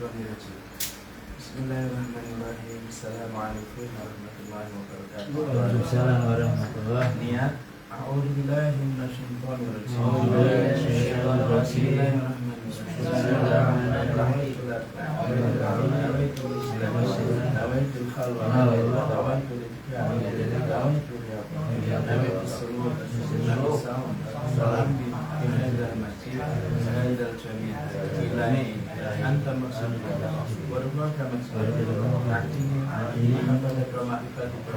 Syaitanirrajim. Bismillahirrahmanirrahim. Assalamualaikum warahmatullahi wabarakatuh. Waalaikumsalam warahmatullahi. Niat. A'udzubillahi minasyaitonirrajim. Anta maksudnya warubaka maksudnya artinya pada kemarifatika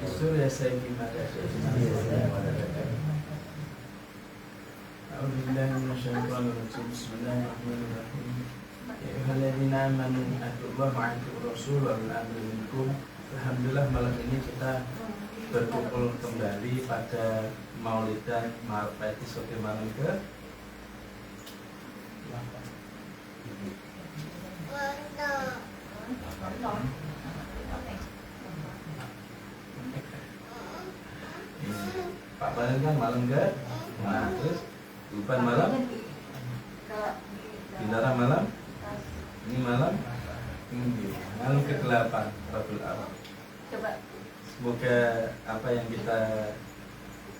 Surya Sayyidi Madasya A'udzubillahi minasyaitonirrajim. Bismillahirrahmanirrahim. Ya ayyuhalladzina amanu atii'ullaha wa atii'ur rasul wa ulil amri minkum. Alhamdulillah malam ini kita berkumpul kembali pada Maulidan Marpeti Sofi malam ke Pak Balen kan malam ke? Nah, terus Tuban malam? Bintara malam? Ini malam? Malam ke-8 Rabiul Awal. Semoga apa yang kita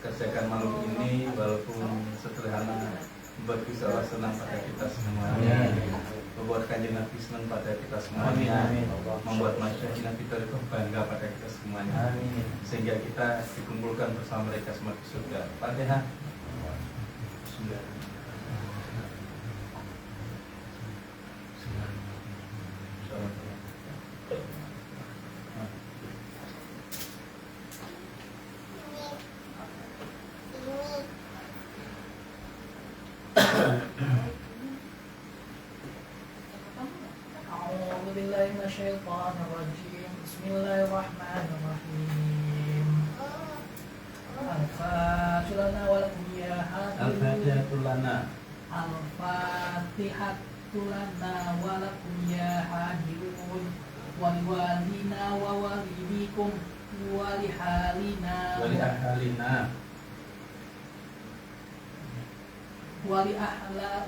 kerjakan malam ini walaupun sederhana membuat Gusti Allah senang pada kita semuanya, membuat Kanjeng Nabi senang pada kita semuanya, membuat masyarakat Nabi Tariqah bangga pada kita semuanya, sehingga kita dikumpulkan bersama mereka semua di surga. Fatihah. Bismillahirrahmanirrahim. Bismillahirrahmanirrahim. Al-Fatihah wa lakum ya Al-Fatihah lana. Al-Fatihah lana wa lakum ya hadiun wa liwalina wa walidikum wa lihalina Wali ahalina. wa li ahla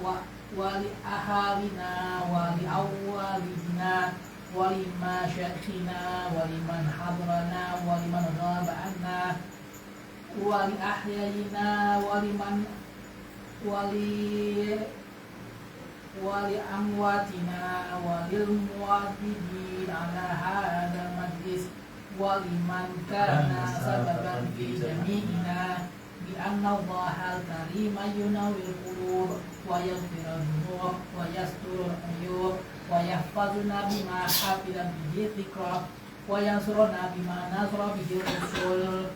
wali ahalina wali awwalina wali masyakhina wali man hadrana wali man ghaba anna wali ahyayina wali man wali amwatina walil muwahhidin ala hadal majlis wali man kana sababan fi jami'ina bi anna Allahal karim yunawwir qulub wa yaghfiru dhunub wa yasturul uyub wa yahfazuna bima hafidha bihi dhikra wa yansuruna bima nasra bihi rusul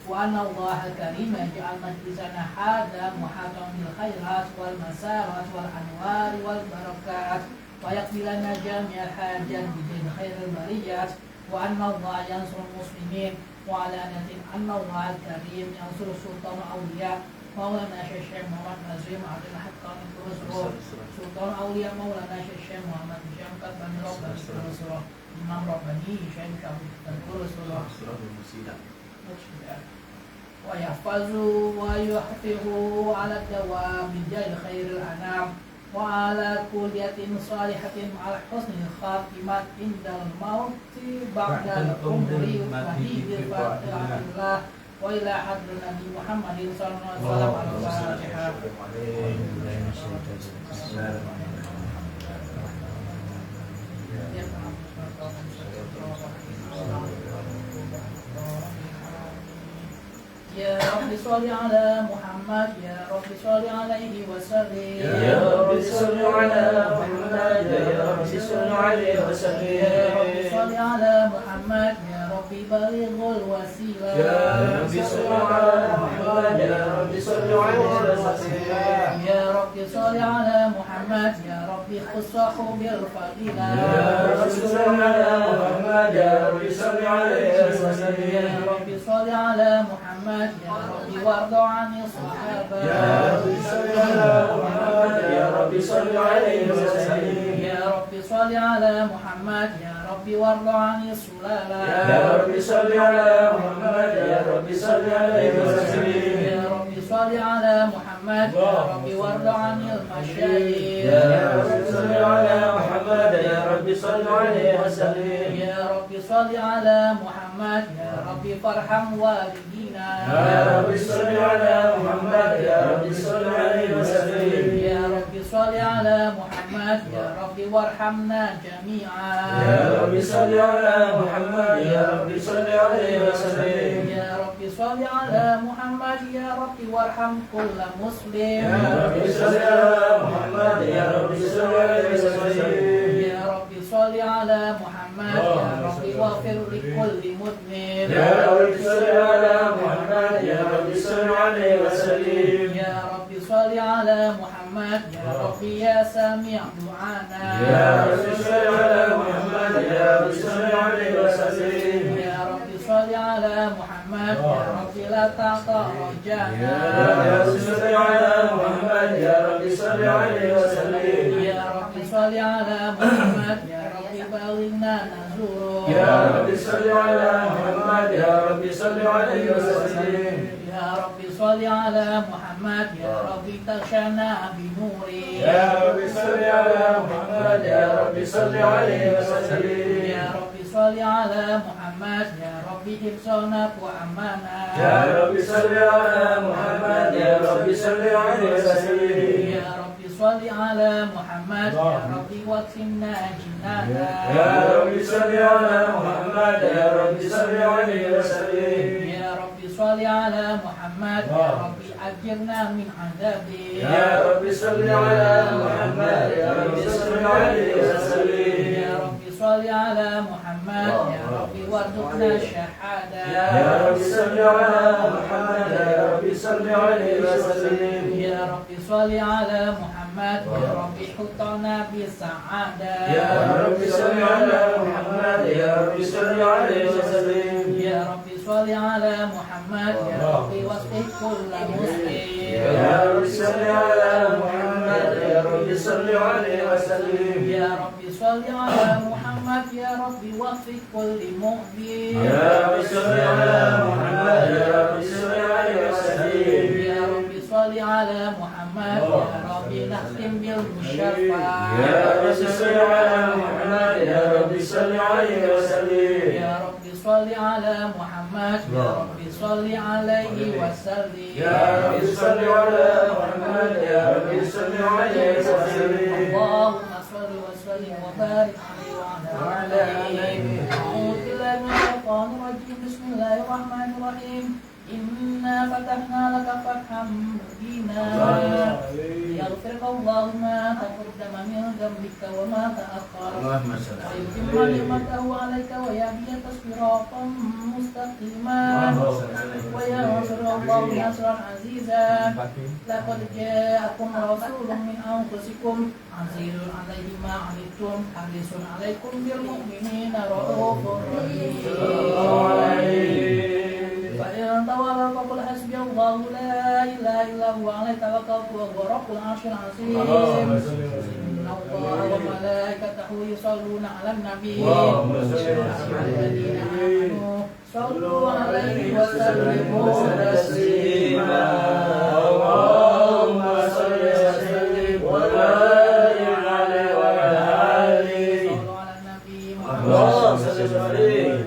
wa anna Allahal karim yaj'al majlisana hadha muhatan bil khairat wal masarat wal anwar wal barakat wa yaqbilana jami'al hajat bi khairil bariyat wa anna Allah yansurul muslimin wa ala natin anna Allahal karim yansur sultan awliya Maulana Syekh Muhammad Nazim Abdul Haqqan Rasulullah Sultan Aulia Maulana Syekh Muhammad Syamkat Bani Rabbani Rasulullah Imam Rabbani Syekh Syamkat Rasulullah wa yahfazu wa yuhfizu ala dawam bijal khairil anam wa ala kulliyatin salihatin ala husnil khatimat indal mauti ba'dal umri wa hidil fatihah wa ila hadrin Nabi Muhammadin sallallahu alaihi wasallam. Ya Rabbi sholli ala Muhammad, ya Rabbi sholli alaihi wasallim. Ya Rabbi sholli ala Muhammad, ya Rabbi sholli alaihi wasallim. Ya Rabbi sholli ala Muhammad, ya Rabbi balighul wasilah. Ya Rabbi sholli ala Muhammad, ya Rabbi sholli alaihi wasallim. Ya Rabbi sholli ala Muhammad, ya Rabbi khussahu bil fadilah. Ya Rabbi sholli ala Muhammad, ya Rabbi sholli alaihi wasallam. Ya Rabbi sholli ala Muhammad, ya Rabbi warda 'anil sahabah. Ya Rabbi sholli ala Muhammad, ya Rabbi sholli alaihi wasallam. Ya Rabbi sholli ala Muhammad, ya Rabbi warda 'anil sulalah. Ya Rabbi sholli ala Muhammad, ya Rabbi sholli alaihi wasallam. Ya Rabbi sholli صل على محمد يا رب وارض عن المشايخ يا رب صل على محمد يا رب صل عليه وسلم يا رب صل على محمد يا رب فارحم والدينا يا رب صل على محمد يا رب صل عليه وسلم يا رب صل على محمد يا رب وارحمنا جميعا يا رب صل على محمد يا رب صل عليه وسلم يا رب صل على محمد يا رب وارحم كل مسلم يا رب صل على محمد يا رب صل عليه وسلم يا رب صل على محمد يا رب واغفر لكل مذنب يا رب صل على محمد يا رب صل عليه وسلم يا رب صل على محمد يا رب يا سامع دعانا يا رب صل على محمد يا رب صل عليه وسلم يا رب صل على محمد يا رب لا تعطى رجانا يا رب صل على محمد يا رب صل عليه وسلم يا رب صل على محمد يا رب بلغنا نزوره يا رب صل على محمد يا رب صل عليه وسلم يا رب صل على محمد يا رب تغشنا بنوره يا رب صل على محمد يا رب صل عليه وسلم يا رب صل على محمد يا رب حفظنا وأمانا يا رب صل على محمد يا رب صل عليه وسلم يا رب صل على محمد يا رب واكفنا جنانا يا رب صل على محمد يا رب صل عليه وسلم يا رب صل على محمد يا رب أجرنا من عذابه يا رب صل على محمد يا رب صل عليه وسلم يا رب صل على محمد يا رب وارزقنا الشهادة يا رب صل على محمد يا رب صل عليه وسلم يا رب صل على محمد يا رب حطنا بالسعادة يا رب صل على محمد يا رب صل عليه وسلم يا رب صل على محمد يا رب واسقي كل مسلم يا رب صل على محمد يا رب صل عليه وسلم يا رب صل على محمد يا رب وفق كل مؤمن يا رب صل على محمد يا رب صل عليه وسلم يا رب صل على محمد يا رب نختم بالمشفع يا رب صل على محمد يا رب صل عليه وسلم يا رب صل على محمد يا رب صل عليه وسلم يا رب صل على محمد يا رب صل عليه وسلم اللهم صل وسلم وبارك عليه وعلى آله أعوذ بالله من الشيطان الرجيم بسم الله الرحمن الرحيم إنا فتحنا لك فتحا مبينا ليغفر الله ما تقدم من ذنبك وما تأخر اللهم صل ويتم نعمته عليك ويهديك صراطا مستقيما وينصر الله نصرا عزيزا لقد جاءكم رسول من أنفسكم عزيز عليه ما عنتم حريص عليكم بالمؤمنين رؤوف رحيم فإن تولوا فقل حسبي الله لا إله إلا هو عليه توكلت وهو رب العرش العظيم إن الله وملائكته يصلون على النبي الذين آمنوا صلوا عليه وسلموا تسليما اللهم صل وسلم وبارك عليه وعلى آله صلوا على النبي اللهم صل وسلم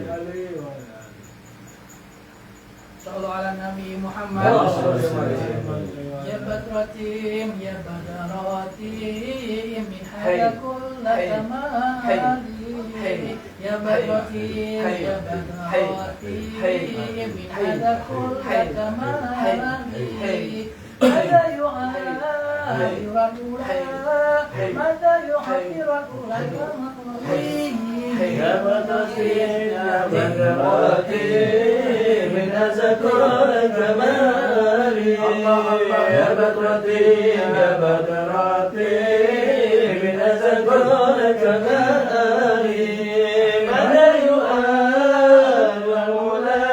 صلوا على النبي محمد اللهم صل وسلم يا بدرتيم يا بدراتيم من هذا كل كمالي يا بدرتيم يا بدراتيم من هذا كل كمالي ماذا يعاير الأولى ماذا يحقر الأولى يا بدرتين يا بدراتين من أذكار كمالي يا بدرتين يا بدراتين من أذكار كمالي ماذا يؤال والأولى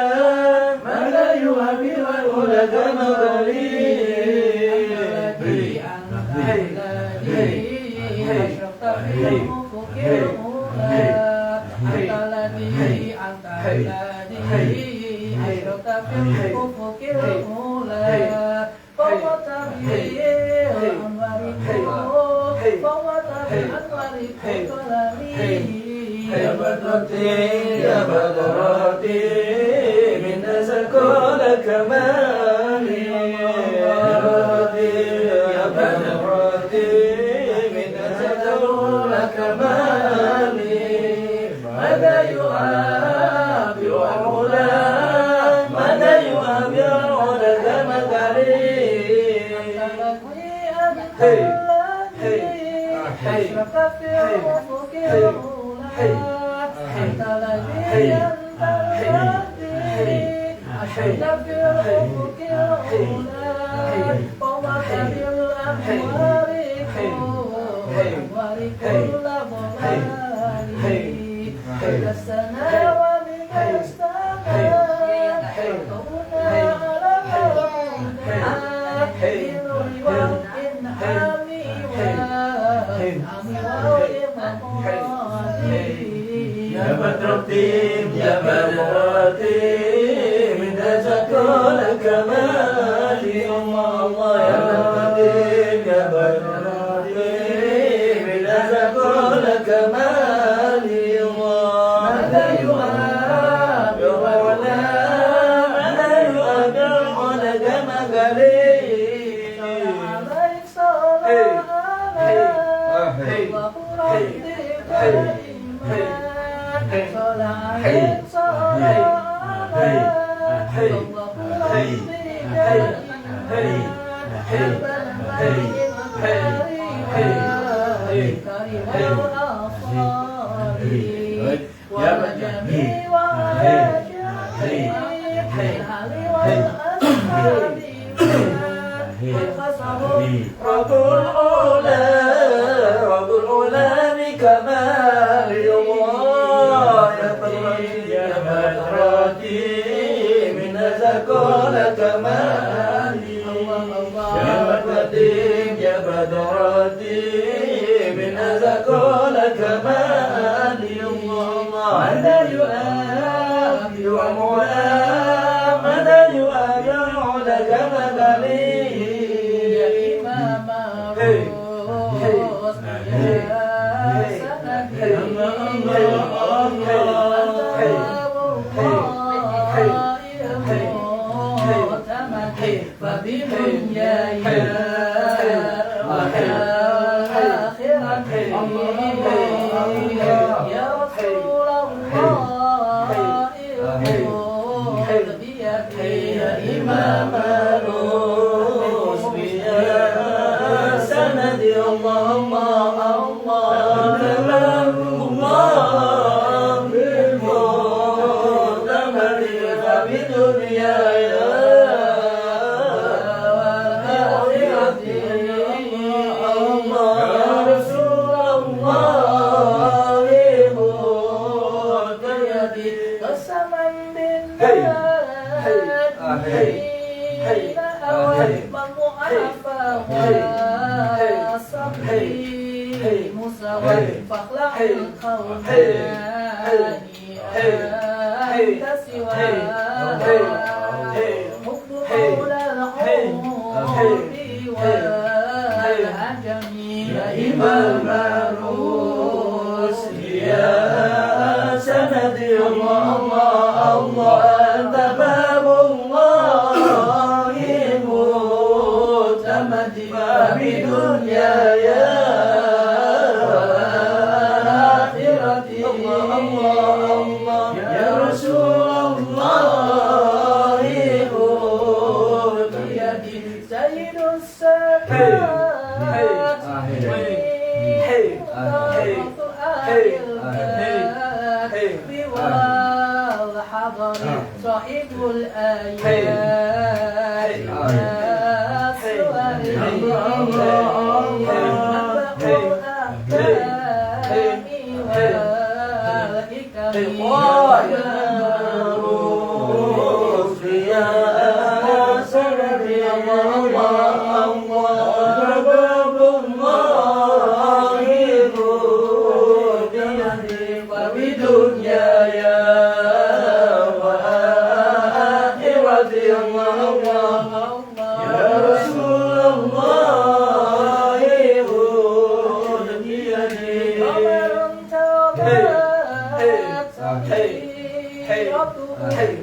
ماذا يهبي والأولى كمالي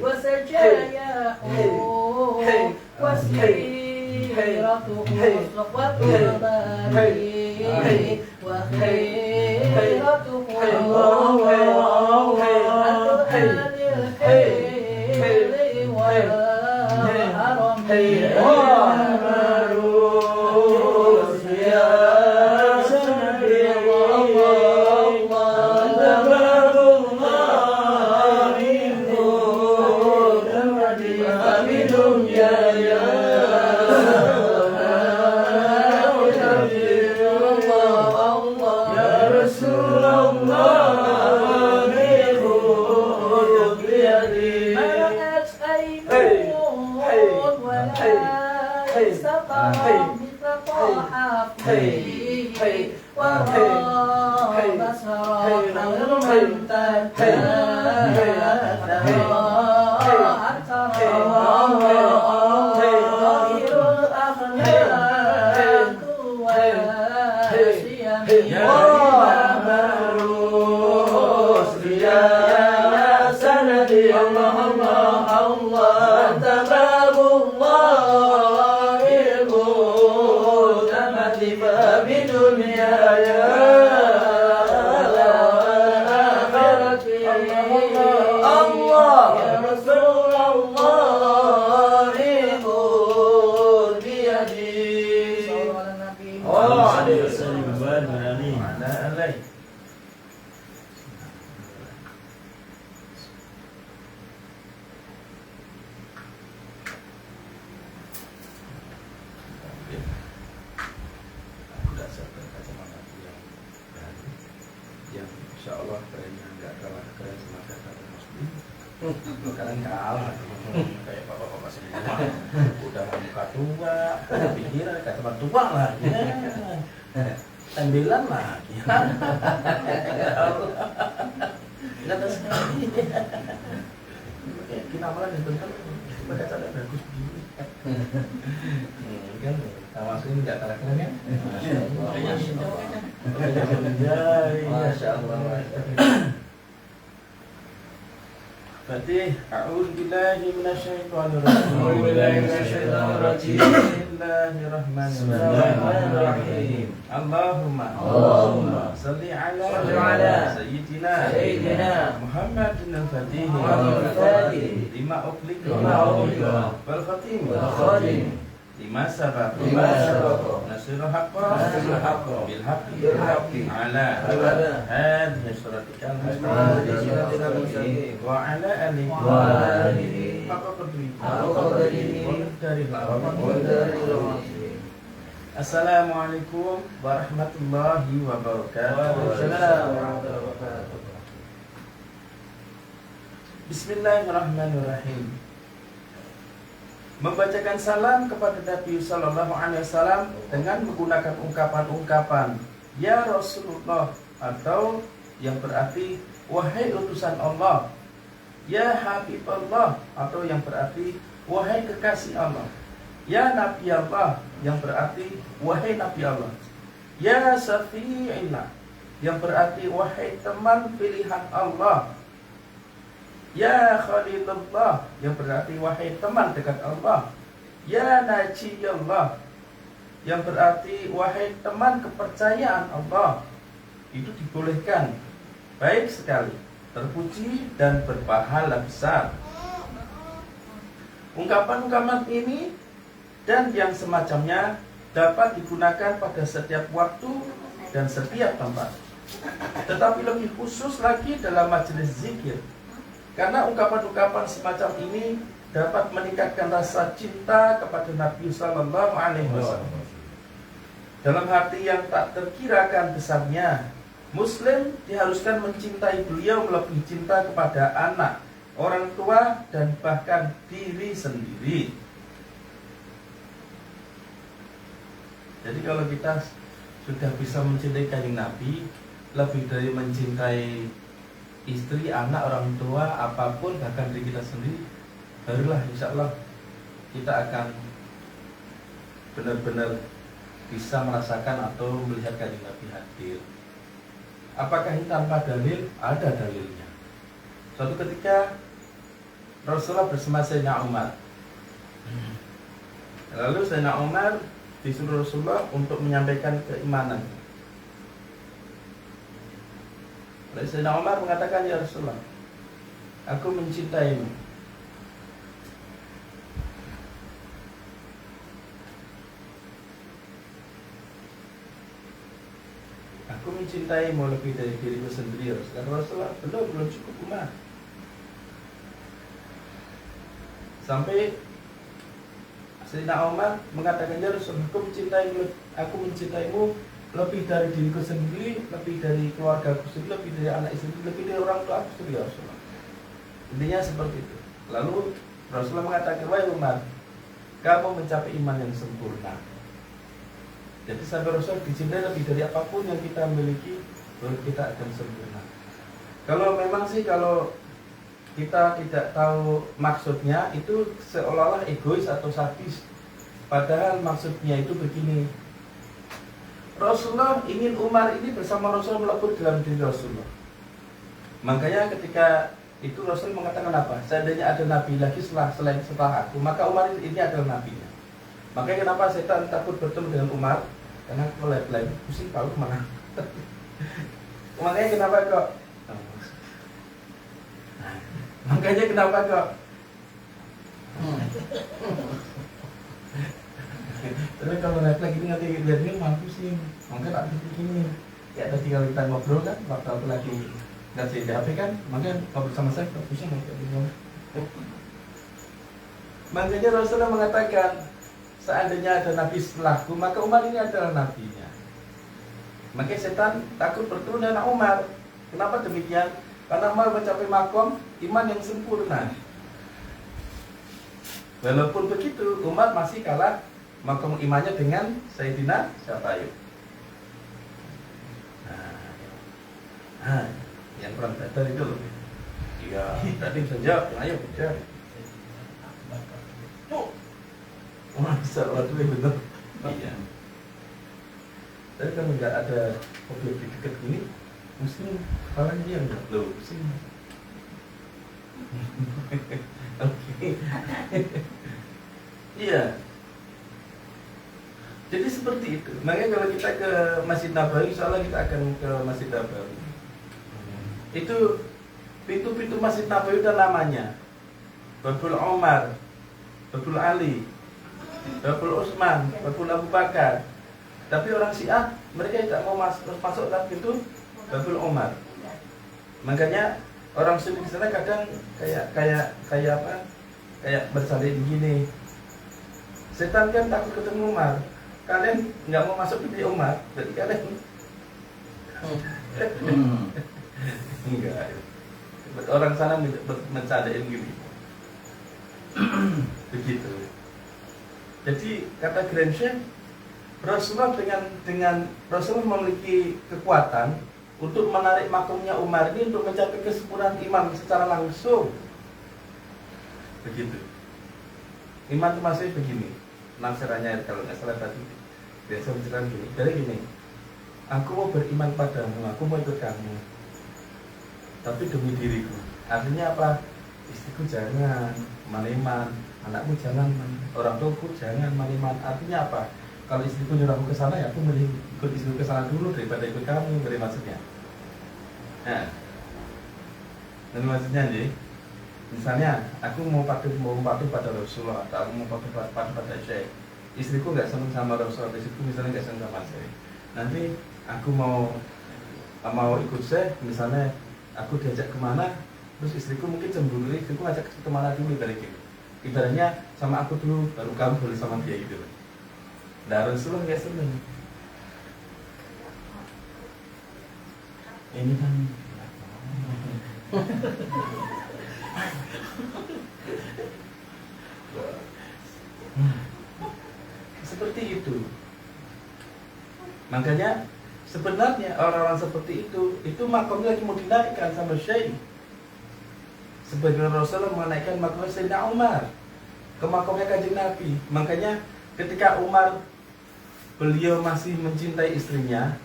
وسجاياه وسيرته صفوة الباري وخيرته yang insya Allah kerennya nggak kalah keren sama kata Muslim. Kalian kalah kayak bapak-bapak semua udah muka tua, pikiran kayak teman tua lah, tembelan lah, nggak tahu sekali. Kita malah bentar baca cara bagus begini. Kan, maksudnya nggak kalah keren kan? Masya Allah. Fatih, a'udzu billahi minasyaitonir rajim. Bismillahirrahmanirrahim. Allahumma shalli ala sayyidina Muhammadin al-Fatih lima uqliqa wal khatim lima sabaq nasirul haqqa bil haqqi ala hadhihi siratikal mustaqim wa ala alihi haqqa qadrihi wa miqdaril azim. Assalamualaikum warahmatullahi wabarakatuh. Bismillahirrahmanirrahim. Membacakan salam kepada Nabi Sallallahu Alaihi Wasallam dengan menggunakan ungkapan-ungkapan Ya Rasulullah, atau yang berarti wahai utusan Allah, Ya Habibullah, atau yang berarti wahai kekasih Allah, Ya Nabi Allah, yang berarti wahai Nabi Allah, Ya Safi'illah, yang berarti wahai teman pilihan Allah, Ya Khalilullah, yang berarti wahai teman dekat Allah, Ya Najiyallah, yang berarti wahai teman kepercayaan Allah. Itu dibolehkan, baik sekali, terpuji dan berpahala besar. Ungkapan-ungkapan ini dan yang semacamnya dapat digunakan pada setiap waktu dan setiap tempat, tetapi lebih khusus lagi dalam majelis zikir, karena ungkapan-ungkapan semacam ini dapat meningkatkan rasa cinta kepada Nabi Sallallahu Alaihi Wasallam. Dalam hati yang tak terkirakan besarnya, Muslim diharuskan mencintai beliau melebihi cinta kepada anak, orang tua, dan bahkan diri sendiri. Jadi kalau kita sudah bisa mencintai Kanjeng Nabi lebih dari mencintai istri, anak, orang tua, apapun, bahkan diri kita sendiri, barulah insya Allah kita akan benar-benar bisa merasakan atau melihat Kanjeng Nabi hadir. Apakah ini tanpa dalil? Ada dalilnya. Suatu ketika Rasulullah bersama Sayyidina Umar. Lalu Sayyidina Umar disuruh Rasulullah untuk menyampaikan keimanan. Lalu Sayyidina Umar mengatakan, ya Rasulullah, aku mencintaimu. Aku mencintaimu lebih dari diriku sendiri. Rasulullah, belum cukup Umar. Sampai Sayyidina Umar mengatakan, ya Rasulullah, aku mencintaimu lebih dari diriku sendiri, lebih dari keluarga aku sendiri, lebih dari anak istri, lebih dari orang tua aku sendiri, ya Rasulullah. Intinya seperti itu. Lalu Rasulullah mengatakan, wahai Umar, kamu mencapai iman yang sempurna. Jadi sampai Rasul dicintai lebih dari apapun yang kita miliki, baru kita akan sempurna. Kalau memang sih, kalau kita tidak tahu maksudnya, itu seolah-olah egois atau sadis. Padahal maksudnya itu begini. Rasulullah ingin Umar ini bersama Rasul melebur dalam diri Rasulullah. Makanya ketika itu Rasul mengatakan apa? Seandainya ada nabi lagi selain setelah aku, maka Umar ini adalah nabinya. Makanya kenapa setan takut bertemu dengan Umar? Karena kalau lihat pusing tahu kemana. Makanya kenapa kok? Makanya kenapa kok? Tapi kalau lihat lagi nanti lihatnya malah pusing. Makanya tak begini. Ya tadi kalau kita ngobrol kan, waktu aku lagi ngasih HP kan, makanya ngobrol sama saya tak pusing. Makanya Rasulullah mengatakan, seandainya ada nabi setelahku, maka Umar ini adalah nabinya. Makanya setan takut bertemu dengan Umar. Kenapa demikian? Karena Umar mencapai makom iman yang sempurna. Walaupun begitu, Umar masih kalah makom imannya dengan Sayyidina Syafayub. Nah, yang perang Badar itu loh. Iya, tadi bisa jawab, ayo jawab. Masa waktu itu benar. Iya. Tapi kalau nggak ada objek di dekat ini, mesti kepalanya dia nggak loh, pusing. Oke. Iya. Jadi seperti itu. Makanya kalau kita ke Masjid Nabawi, insya Allah kita akan ke Masjid Nabawi. Itu pintu-pintu Masjid Nabawi itu namanya Babul Umar, Babul Ali, Babul Utsman, Babul Abu Bakar. Tapi orang Syiah mereka tidak mau masuk ke pintu Babul Umar. Makanya orang Sunni di sana kadang kayak apa? Kayak bersalin begini. Setan kan takut ketemu Umar. Kalian nggak mau masuk pintu Umar, berarti kalian enggak. Orang sana mencadain gini. Begitu. Jadi kata Grand Sheikh, Rasulullah dengan Rasulullah memiliki kekuatan untuk menarik makomnya Umar ini untuk mencapai kesempurnaan iman secara langsung. Begitu. Iman itu masih begini. Nafsirannya kalau nggak salah tadi biasa menjelaskan gini. Dari gini, aku mau beriman padamu, aku mau ikut kamu, tapi demi diriku. Artinya apa? Istriku jangan maliman, anakku jangan, orang tuaku jangan maliman. Artinya apa? Kalau istriku nyuruh aku ke sana, ya aku mending ikut istriku ke sana dulu daripada ikut kamu. Beri maksudnya. Nah, dan maksudnya nih, misalnya aku mau patuh pada Rasulullah, atau aku mau patuh pada Syekh. Istriku nggak senang sama Rasulullah, istriku misalnya nggak senang sama saya. Nanti aku mau ikut Syekh, misalnya aku diajak kemana, terus istriku mungkin cemburu, istriku ngajak kemana dulu dari gitu. Ibaratnya sama aku dulu, baru kamu boleh sama dia gitu. Nah Rasulullah nggak senang. Ini kan seperti itu. Makanya sebenarnya orang-orang seperti itu makomnya lagi mau dinaikkan sama Syekh. Sebagian Rasulullah menaikkan makomnya Sayyidina Umar ke makomnya Kanjeng Nabi. Makanya ketika Umar, beliau masih mencintai istrinya,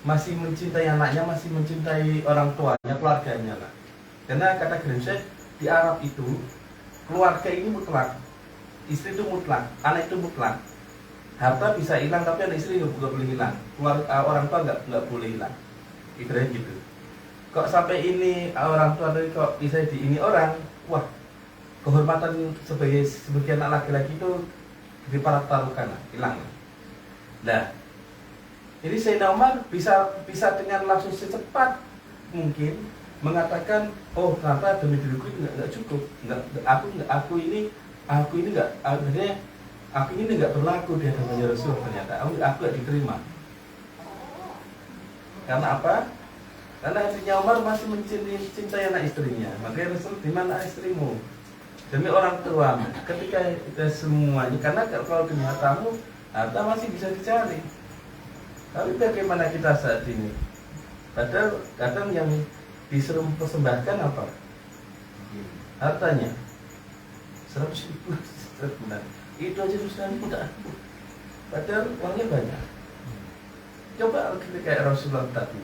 masih mencintai anaknya, masih mencintai orang tuanya, keluarganya lah. Karena kata Grand Sheikh, di Arab itu keluarga ini mutlak, istri itu mutlak, anak itu mutlak. Harta bisa hilang tapi anak istri nggak boleh hilang, orang tua nggak boleh hilang. Ibaratnya gitu. Kok sampai ini orang tua dari kok bisa di ini orang, wah kehormatan sebagai anak laki-laki itu dipertaruhkan, hilang. Nah, ini Sayyidina Umar bisa dengan langsung secepat mungkin mengatakan, oh ternyata demi diriku nggak cukup, aku ini nggak berlaku di hadapan Rasul, ternyata aku nggak diterima. Karena apa? Karena hatinya Umar masih mencintai anak istrinya. Makanya Rasul, di mana istrimu? Demi orang tua. Ketika kita semuanya, karena kalau demi hartamu, harta masih bisa dicari. Tapi bagaimana kita saat ini? Padahal kadang yang disuruh persembahkan apa? Hartanya 100.000 bulan. Itu aja susah mudah. Padahal uangnya banyak. Coba kita kayak Rasulullah tadi,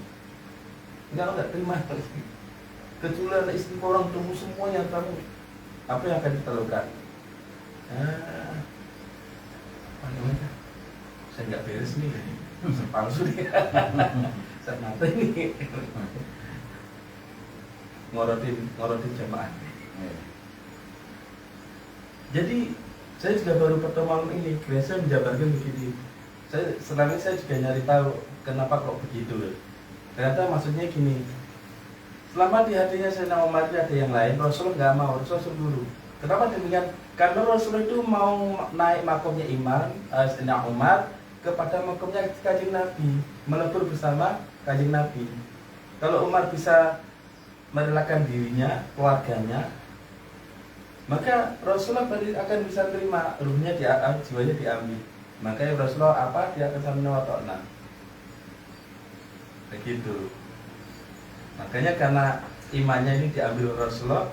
nggak terima. Kecuali istri orang tunggu semuanya, kamu apa yang akan kita lakukan? Saya nggak beres nih, palsu nih. Saya mati nih. Ngorotin jamaah. Jadi saya juga baru pertemuan ini, biasa menjabarkan begini. Selama ini saya juga nyari tahu kenapa kok begitu. Ternyata maksudnya gini. Selama di hatinya Sayyidina Umar ada yang lain, Rasul nggak mau, Rasul dulu. Kenapa demikian? Karena Rasul itu mau naik makomnya Sayyidina Umar kepada makomnya Kanjeng Nabi, melebur bersama Kanjeng Nabi. Kalau Umar bisa merelakan dirinya, keluarganya, maka Rasulullah akan bisa terima, ruhnya jiwanya diambil. Makanya Rasulullah apa? Dia akan samina wa ta'na. Begitu. Makanya karena imannya ini diambil Rasulullah,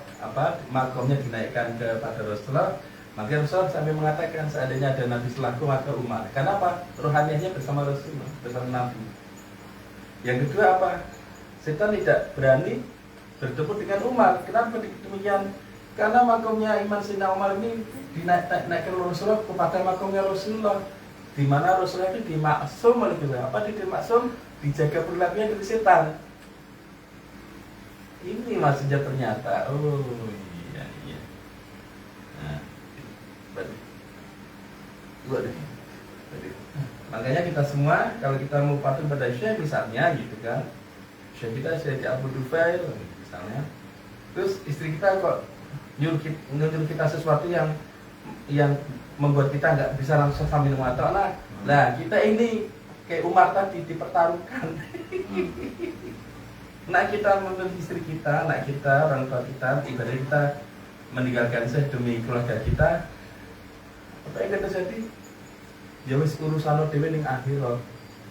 makomnya dinaikkan kepada Rasulullah, maka Rasulullah sampai mengatakan seandainya ada Nabi setelahku maka Umar. Kenapa? Rohaniahnya bersama Rasulullah, bersama Nabi. Yang kedua apa? Setan tidak berani bertemu dengan Umar. Kenapa demikian? Karena makomnya Iman Sayyidina Umar ini dinaikkan Rasulullah kepada makomnya Rasulullah, di mana Rasulullah itu dimaksum oleh Allah. Apa dimaksum? Dijaga perilakunya dari setan. Ini maksudnya ternyata. Oh iya. Nah, berarti. Makanya kita semua kalau kita mau patuh pada Syekh misalnya gitu kan, Syekh kita Syekh Abu Dufail misalnya, terus istri kita kok nyuruh kita sesuatu yang membuat kita nggak bisa langsung sambil mengatakan, nah kita ini kayak Umar tadi dipertaruhkan. Nah kita memilih istri kita, anak kita, orang tua kita, ibadah kita meninggalkan saya demi keluarga kita. Apa yang kita jadi? Ya wis urusan lo dewe ning akhirat.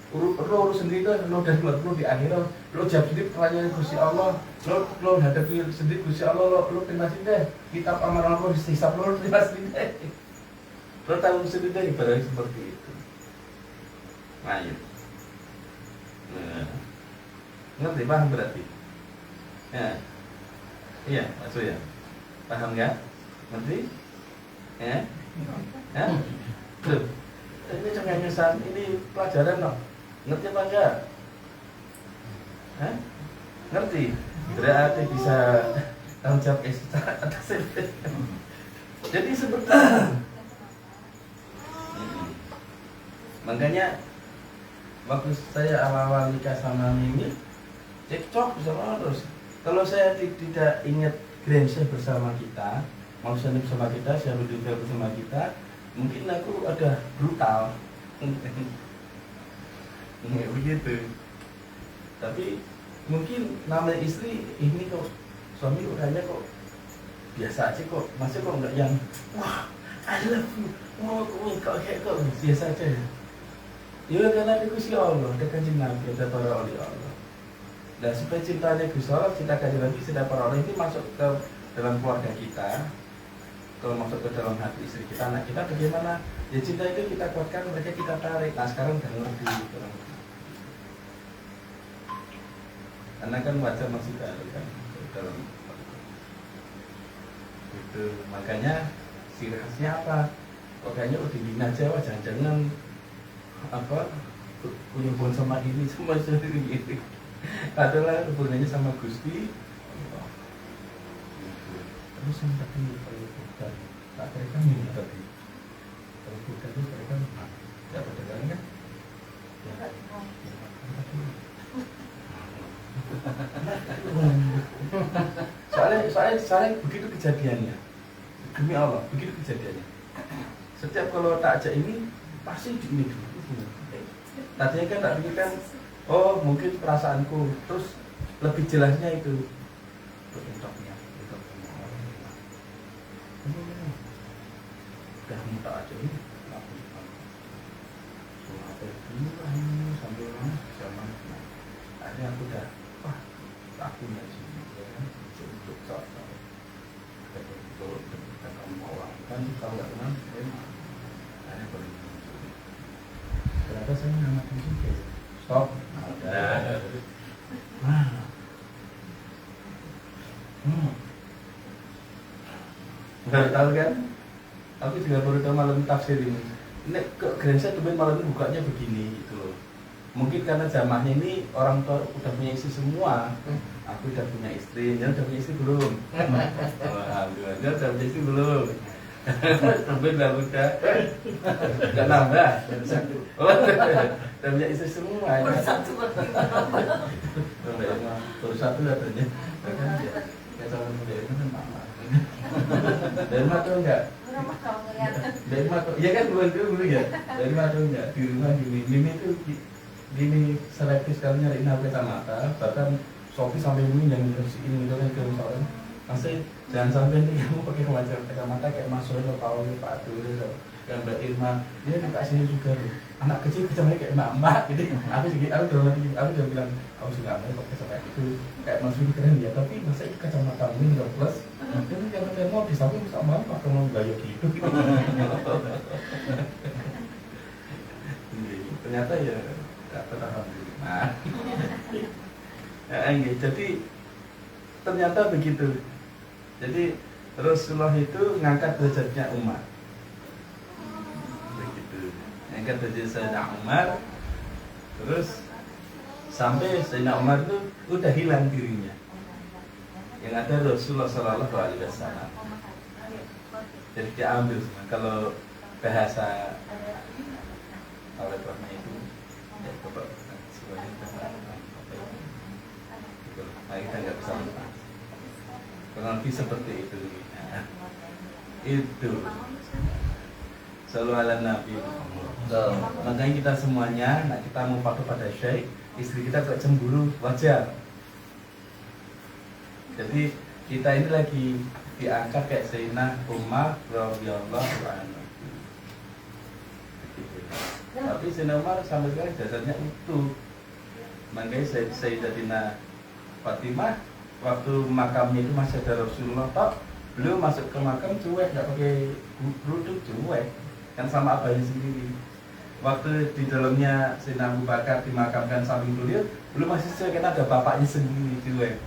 Urus sendiri kan lo dan lo di akhirat. Lo jawab sendiri pertanyaan Gusti Allah. Lo hadapi sendiri Gusti Allah. Lo terima sendiri. Kitab amalan lo dihisab lo terima sendiri. Lo tahu sendiri deh ibadah seperti itu. Ayo. Ngerti paham berarti? Ya. Iya, maksud ya. Paham nggak? Ngerti? Ya? Ya? Tuh. Ini cengengesan, ini pelajaran loh. Ngerti apa enggak? Hah? Ngerti? Berarti bisa tanggung jawab atas itu. Jadi seperti itu. Makanya waktu saya awal-awal nikah sama Mimi, cekcok bersama terus. Kalau saya tidak ingat Grense bersama kita, maksudnya bersama kita, saya berdua bersama kita, mungkin aku ada brutal. Nggak begitu. Tapi mungkin namanya istri ini kok suami orangnya kok biasa aja kok, masih kok nggak yang wah I love you, kok kayak kok biasa aja ya. Ya karena ada Gusti Allah, ada Kanjeng Nabi, ada para wali Allah. Dan supaya cintanya Gusti Allah, cinta Kanjeng Nabi, cinta para wali ini masuk ke dalam keluarga kita, kalau masuk ke dalam hati istri kita, anak kita, bagaimana? Ya cinta itu kita kuatkan, mereka kita tarik. Nah sekarang udah ngerti kurang. Karena kan wajah masih baru kan dalam. Itu makanya ciri khasnya apa? Kok kayaknya udah dibina Jawa, jangan-jangan apa punya hubungan sama ini sama ini adalah hubungannya sama Gusti Allah. Terus yang tadi kalau bukan tak mereka minum tadi, kalau bukan itu mereka tidak berdengar kan? Ya. Soalnya begitu kejadiannya, demi Allah begitu kejadiannya. Setiap kalau tak ajak ini pasti di ini dulu. Tadinya kan tak pikirkan, oh mungkin perasaanku, terus lebih jelasnya itu bentuknya, udah minta aja ini, sambil zaman, akhirnya aku udah, wah aku nggak sih, untuk saat kalau kamu mau kan kalau nggak kenal, akhirnya boleh. Ternyata saya ngamatin juga. Stop. Ada. Baru tahu kan? Aku juga baru tahu malam tafsir ini. Ini kok Grensa tuh malam ini bukanya begini gitu loh. Mungkin karena jamaahnya ini orang tua udah punya istri semua. Aku udah punya istri, dia udah punya istri belum? Alhamdulillah, dia udah punya istri belum? Tapi udah nambah oh udah punya istri semua ya. Baru satu katanya ya calon model kan mama dari rumah tuh enggak dari rumah tuh ya kan dulu ya dari rumah tuh enggak di rumah gini tuh gini selektif sekali nyariin HP kacamata bahkan Sofi sampai ini yang bersihin gitu kan ke misalnya masih jangan sampai nih kamu pakai kacamata kayak Mas Sono, Pak Oli, Pak Adul, yang Mbak Irma, dia dikasih juga loh. Anak kecil kacamata kayak emak-emak, gitu. Aku udah bilang, aku sih nggak mau pakai kacamata itu kayak Mas Sono keren ya, tapi masa itu kacamata ini nggak plus. Nanti kalau dia mau bisa pun bisa mau pakai mau gaya gitu. Ternyata ya nggak pernah alhamdulillah. Jadi ternyata begitu. Jadi Rasulullah itu ngangkat derajatnya Umar. Begitu. Ngangkat derajat Sayyidina Umar. Terus sampai Sayyidina Umar itu udah hilang dirinya. Yang ada Rasulullah Shallallahu Alaihi Wasallam. Jadi diambil semua. Kalau bahasa oleh Tuhan itu ya coba semuanya nah, kita nggak bisa lupa. Kurang lebih seperti itu. Nah, itu selalu ala Nabi. Makanya kita semuanya, nah kita mau patuh pada Syekh, istri kita kok cemburu wajar. Jadi kita ini lagi diangkat kayak Sayyidina Umar radhiyallahu anhu. Tapi Sayyidina Umar sampai sekarang jasanya utuh. Makanya Sayyidatina Fatimah waktu makamnya itu masih ada Rasulullah, tak beliau masuk ke makam cuek, nggak pakai kerudung, cuek kan sama abahnya sendiri. Waktu di dalamnya Sayyidina Abu Bakar dimakamkan samping beliau masih cuek, kan ada bapaknya sendiri cuek.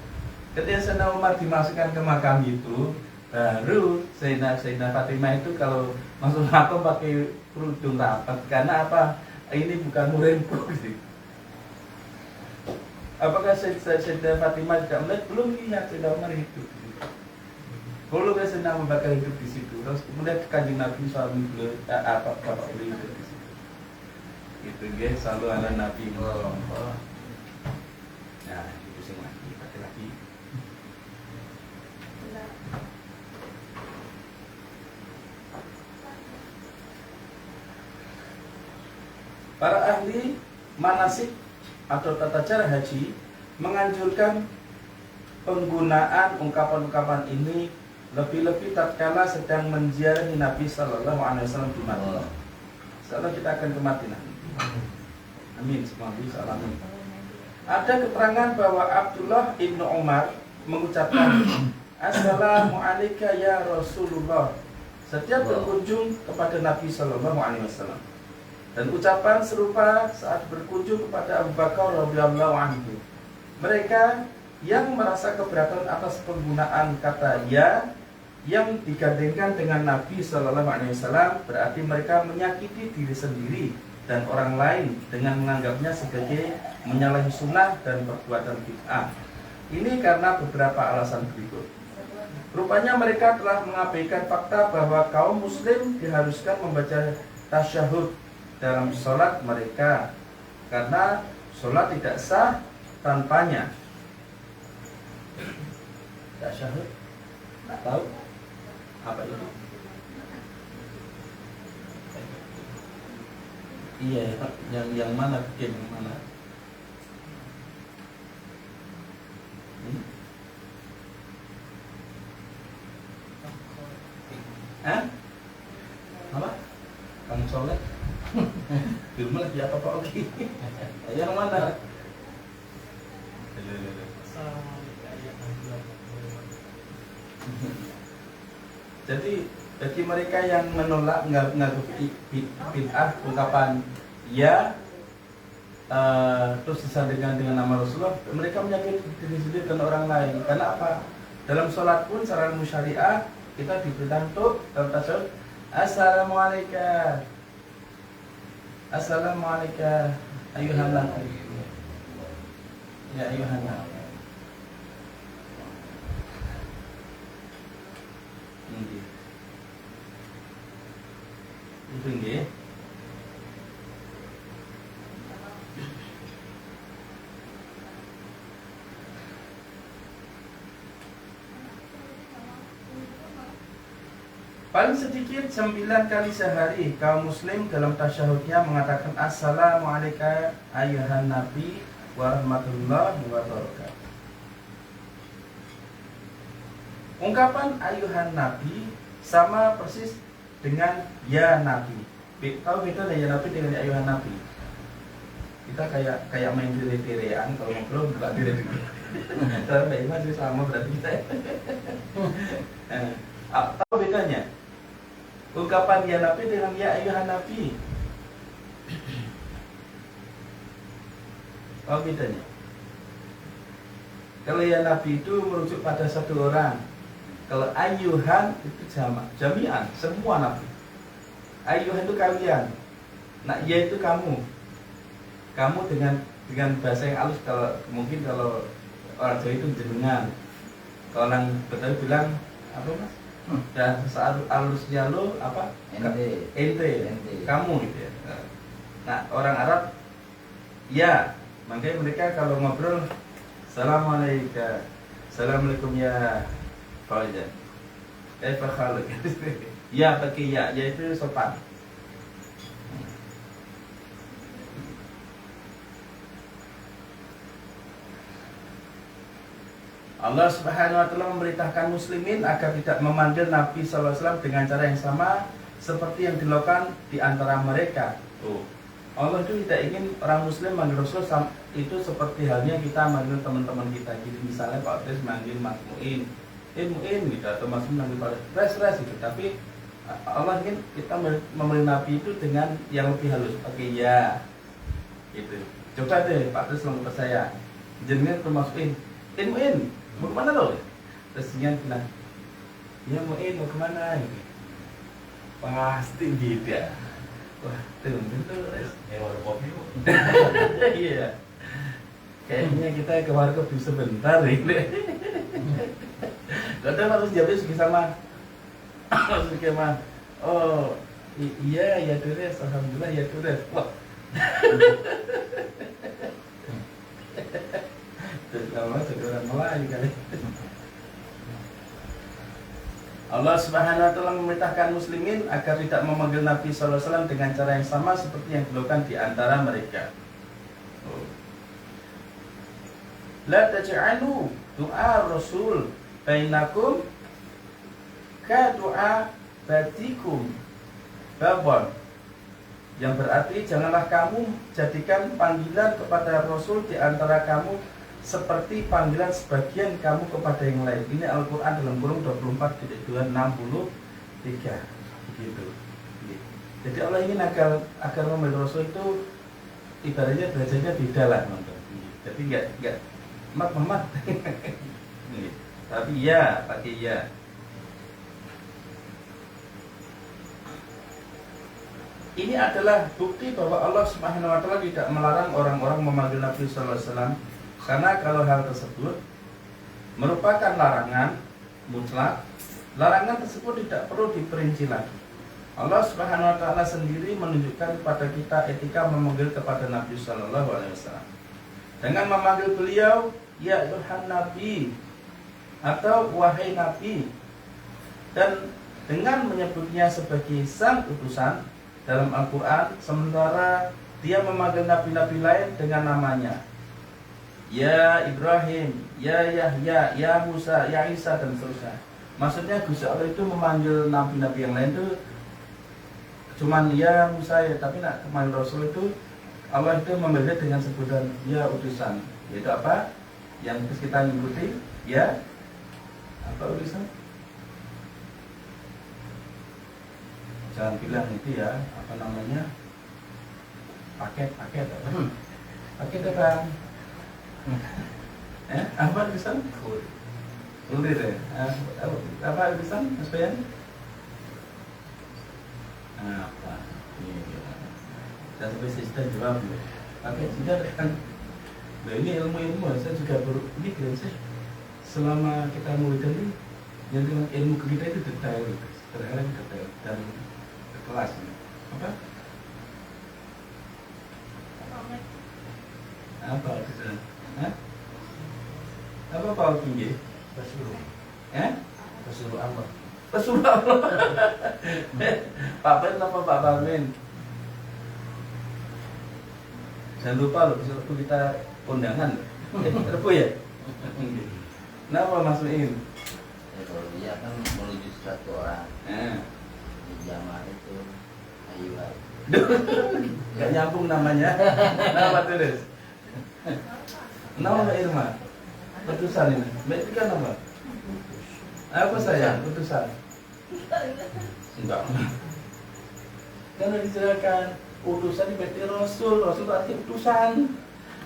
Ketika Sayyidina Umar dimasukkan ke makam itu, baru Sayyidina Fatimah itu kalau masuk makam pakai kerudung rapat. Karena apa? Ini bukan muridku sih. Apakah Sayyidina Fatimah tidak melihat? Belum lihat Sayyidina Umar hidup. Belum lihat Sayyidina Abu Bakar hidup di situ. Terus kemudian Kanjeng Nabi suami beliau, bapak beliau hidup di situ. Itu guys, selalu ala Nabi Muhammad. Nah, itu sing lagi, pakai lagi. Para ahli manasik atau tata cara haji menganjurkan penggunaan ungkapan-ungkapan ini lebih-lebih tatkala sedang menziarahi Nabi Sallallahu Alaihi Wasallam di Madinah. Insyaallah kita akan ke Madinah. Amin, semoga bisa amin. Ada keterangan bahwa Abdullah ibnu Umar mengucapkan Assalamualaikum ya Rasulullah setiap berkunjung kepada Nabi Sallallahu Alaihi Wasallam. Dan ucapan serupa saat berkunjung kepada Abu Bakar radhiyallahu anhu. Mereka yang merasa keberatan atas penggunaan kata ya yang digandengkan dengan Nabi Shallallahu Alaihi Wasallam berarti mereka menyakiti diri sendiri dan orang lain dengan menganggapnya sebagai menyalahi sunnah dan perbuatan bid'ah. Ini karena beberapa alasan berikut. Rupanya mereka telah mengabaikan fakta bahwa kaum muslim diharuskan membaca tasyahud dalam sholat mereka karena sholat tidak sah tanpanya. Tasyahud? Nggak tahu apa itu? Iya, yang mana bikin yang mana? Hah? Apa? Kang Soleh? Film lagi apa Pak Oki? Yang mana? Jadi bagi mereka yang menolak mengaku bid'ah ungkapan ya terus disandingkan dengan nama Rasulullah, mereka menyakiti diri sendiri dan orang lain. Karena apa? Dalam sholat pun secara syariah kita diperintah untuk dalam tasyahud Assalamualaikum Assalamualaikum ayuhan nabi ya ayuhan nabi. Itu nggih. Paling sedikit 9 kali sehari kaum muslim dalam tasyahudnya mengatakan Assalamualaikum ayuhan nabi warahmatullahi wabarakatuh. Ungkapan ayuhan nabi sama persis dengan ya nabi. Tahu beda ya nabi dengan ayuhan nabi? Kita kayak main tire-tirean kalau ngobrol bukan tire-tire. Tapi masih sama berarti kita. Tahu bedanya? Ungkapan ya nabi dengan ya ayuhan nabi. Tahu bedanya? Kalau ya nabi itu merujuk pada satu orang. Kalau ayuhan itu jami'an, semua nabi. Ayuhan itu kalian. Nah, ya itu kamu. Kamu dengan bahasa yang halus, kalau mungkin kalau orang Jawa itu jenengan. Kalau orang Betawi bilang apa Mas? Dan saat halusnya lo apa? Ente. Kamu gitu ya. Nah, orang Arab ya, makanya mereka kalau ngobrol Assalamualaikum. Assalamualaikum ya Fauzan. Fakhaluk. Ya pakai ya itu sopan. Allah Subhanahu wa taala memerintahkan muslimin agar tidak memanggil Nabi sallallahu alaihi wasallam dengan cara yang sama seperti yang dilakukan di antara mereka. Allah itu tidak ingin orang muslim manggil Rasul itu seperti halnya kita manggil teman-teman kita. Jadi misalnya Pak Des manggil Mas Muin gitu, atau Mas Muin manggil Pak Res gitu. Tapi Allah ingin kita memanggil Nabi itu dengan yang lebih halus. Oke ya, gitu. Coba deh Pak Des langsung ke saya. Jenengan ke Mas Muin, mau kemana lo? Terus dia bilang, ya mau kemana? Gitu. Pasti gitu ya. Wah, tuh, warung kopi. Iya. Kayaknya kita ke warung kopi sebentar gitu. Kadang harus jawabnya suki sama. Suki sama. Oh, iya ya Dures, alhamdulillah ya Dures. Wah. Terutama seorang Melayu kali. Allah Subhanahu wa taala memerintahkan muslimin agar tidak memanggil Nabi sallallahu alaihi wasallam dengan cara yang sama seperti yang dilakukan di antara mereka. La taj'alu du'a Rasul bainakum ka du'a batikum babon. Yang berarti janganlah kamu jadikan panggilan kepada Rasul di antara kamu seperti panggilan sebagian kamu kepada yang lain. Ini Al-Quran dalam kurung 24.263 begitu. Jadi Allah ingin agar memanggil Rasul itu ibaratnya belajarnya beda lah, jadi enggak Muhammad tapi ya pakai ya. ini adalah bukti bahwa Allah Subhanahu wa taala tidak melarang orang-orang memanggil Nabi sallallahu alaihi wasallam, karena kalau hal tersebut merupakan larangan mutlak, larangan tersebut tidak perlu diperinci lagi. Allah Subhanahu wa taala sendiri menunjukkan kepada kita etika memanggil kepada Nabi sallallahu alaihi wasallam. Dengan memanggil beliau ya Tuhan Nabi atau wahai Nabi, dan dengan menyebutnya sebagai sang utusan dalam Al-Quran, sementara dia memanggil nabi-nabi lain dengan namanya, ya Ibrahim, ya Yahya, ya Musa, ya Isa, dan seterusnya. Maksudnya Gusti Allah itu memanggil nabi-nabi yang lain itu cuman ya Musa ya, tapi nak memanggil Rasul itu Allah itu memanggil dengan sebutan ya utusan. Yaitu apa? Yang terus kita ngikuti ya apa utusan? Jangan bilang itu ya, apa namanya, paket apa? Paket apa? Apa tulisan? Kurir ya? Apa tulisan? Mas Bayan? Apa? Dan sampai saya jawab ya. Paket sudah kan. Nah ini ilmu-ilmu saya juga baru ini kira saya selama kita mengulikan ini yang dengan ilmu kita itu detail, terkadang detail dan kelas. Apa? Apa itu? Hah? Apa Pak tinggi? Pesuruh. Pesuruh Allah. Pesuruh Allah. Pak Ben apa Pak Balmin? Jangan lupa loh, besok kita undangan. Rebu ya? Kenapa masukin? Ya kalau dia kan menuju satu orang. Di jamaah itu ayu. Gak nyambung namanya. Nama tulis. Nama Mbak Irma. Putusan ini. Mbak itu kan apa? Apa saya? Putusan. Enggak. Karena dijelaskan utusan berarti Rasul. Rasul berarti utusan.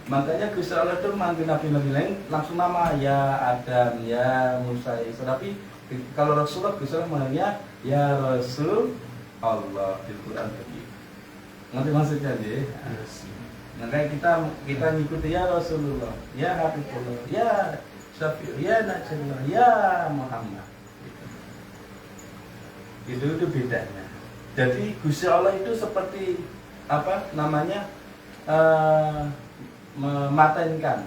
Makanya Gusti Allah itu manggil nabi-nabi lain langsung nama ya Adam, ya Musa, ya Isa. Tapi kalau Rasulullah Gusti Allah manggilnya ya Rasul Allah di Quran begitu. Ngerti maksudnya deh? Makanya kita ngikuti ya Rasulullah, ya Habibullah, ya Syafi'u, ya Najibullah, ya Muhammad. Itu bedanya. Jadi Gusti Allah itu seperti apa namanya? Mematenkan,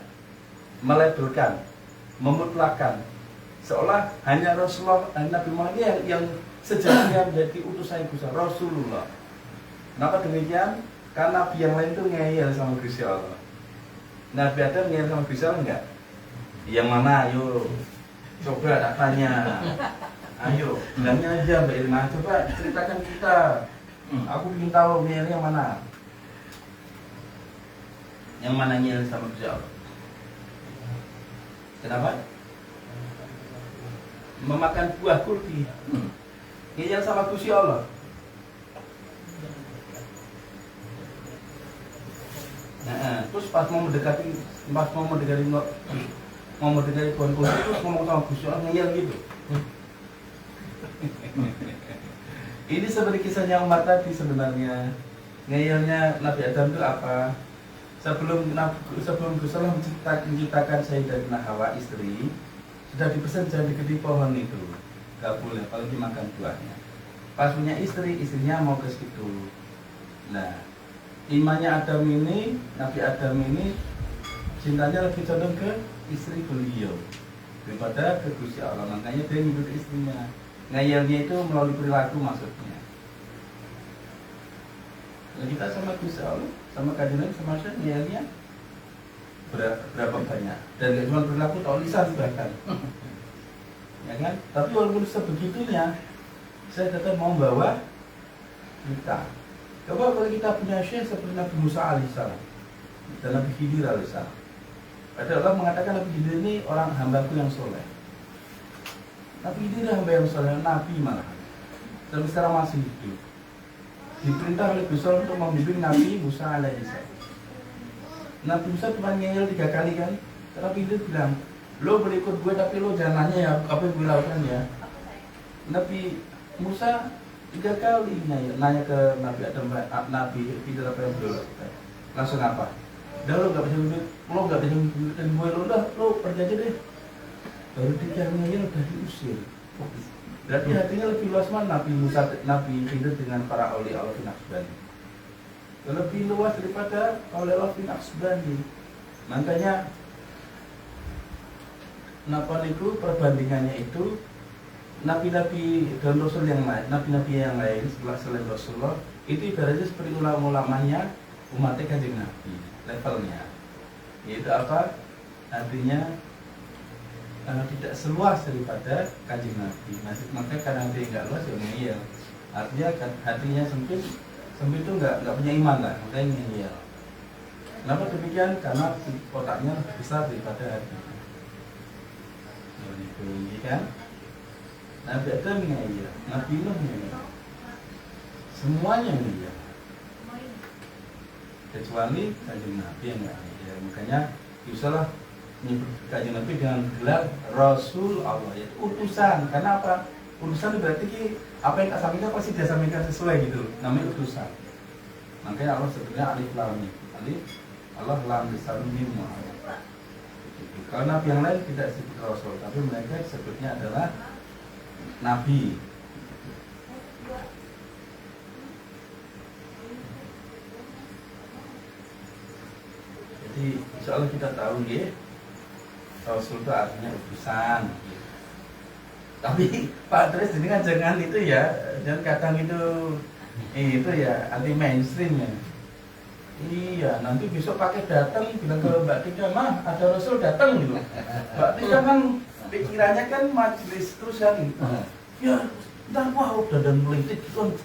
melabelkan, memutlakan, seolah hanya Rasulullah dan Nabi Muhammad yang sejatinya menjadi utusan Gusti Rasulullah. Kenapa demikian? Karena Nabi yang lain itu ngeyel sama Gusti Allah. Nabi Adam ngeyel sama Gusti Allah enggak? Yang mana? Ayo, coba tak tanya. Ayo, bilangnya aja Mbak Irma. Coba ceritakan kita. Aku ingin tahu ngeyel yang mana. Yang mana ngeyel sama Gusti Allah? Kenapa? Memakan buah kurdi. Ngeyel sama Gusti Allah. Nah, terus pas mau mendekati Tuhan Kurdi, terus ngomong sama Gusti Allah ngeyel gitu. Ini seperti kisahnya Umar tadi sebenarnya. Ngeyelnya Nabi Adam itu apa? Sebelum Gusti Allah menciptakan Sayyidatina Hawa istri, sudah dipesan jangan deketi pohon itu, nggak boleh, apalagi makan buahnya. Pas punya istri, istrinya mau ke situ. Nah, imannya Adam ini, Nabi Adam ini cintanya lebih condong ke istri beliau daripada ke Gusti Allah. Makanya dia ngikut istrinya. Ngeyelnya itu melalui perilaku maksudnya. Nah, kita sama Gusti Allah, sama kajian sama saya ngeyelnya berapa banyak, dan gak cuma perilaku atau lisan bahkan. Ya kan? Tapi walaupun sebegitunya, saya tetap mau bawa kita. Coba kalau kita punya syekh seperti Nabi Musa alaihissalam dan Nabi Khidir alaihissalam. Ada Allah mengatakan Nabi Khidir ini orang hambaku yang soleh. Nabi Khidir hamba yang soleh, Nabi malah. Dan sekarang masih hidup. Diperintah oleh Gusti Allah untuk membimbing Nabi Musa alaihissalam. Nabi Musa cuma ngeyel 3 kali kan. Nabi Khidir bilang, lo boleh ikut gue tapi lo jangan nanya ya apa yang gue lakukan ya. Nabi Musa 3 kali nanya ke Nabi Adam, Nabi tidak apa yang dulu. Langsung apa? Udah lo gak bisa duit, lo gak bisa duitin gue, lo udah, lo pergi aja deh. Baru 3 kali udah diusir. Berarti hatinya lebih luas mana Nabi Musa, Nabi Khidir dengan para awliya Allah bin Aqsbani. Lebih luas daripada awliya Allah bin Aqsbani. Makanya Napa itu perbandingannya itu nabi-nabi dan rasul yang lain, nabi-nabi yang lain setelah selain Rasulullah itu ibaratnya seperti ulama-ulamanya umatnya Kanjeng Nabi levelnya. Yaitu apa? Artinya tidak seluas daripada Kanjeng Nabi. Makanya karena hati nggak luas ya ngeyel. Artinya hatinya sempit itu nggak punya iman lah, makanya ngeyel. Kenapa demikian? Karena otaknya besar daripada hati. Ini kan? Nabi Adam ngeyel, Nabi Nuh ngeyel, semuanya ngeyel. Kecuali Kanjeng Nabi yang nggak ngeyel. Makanya Yusalah menyebut Kanjeng Nabi dengan gelar Rasul Allah, yaitu utusan. Karena apa? Utusan itu berarti apa yang sampaikan pasti dia sampaikan sesuai gitu. Namanya utusan. Makanya Allah sebutnya alif lam mim. Alif Allah lam besar mim. Kalau nabi yang lain tidak disebut Rasul, tapi mereka sebutnya adalah Nabi. Jadi insya Allah kita tahu ya, Rasul itu artinya utusan. Tapi Pak Dres ini kan jangan itu ya, jangan kadang itu ya anti mainstream ya. Iya, nanti besok pakai datang bilang ke Mbak Tika, mah ada Rasul datang gitu. Mbak Tika kan pikirannya kan majelis terus kan. Ya, ntar wah udah dan melitik kan.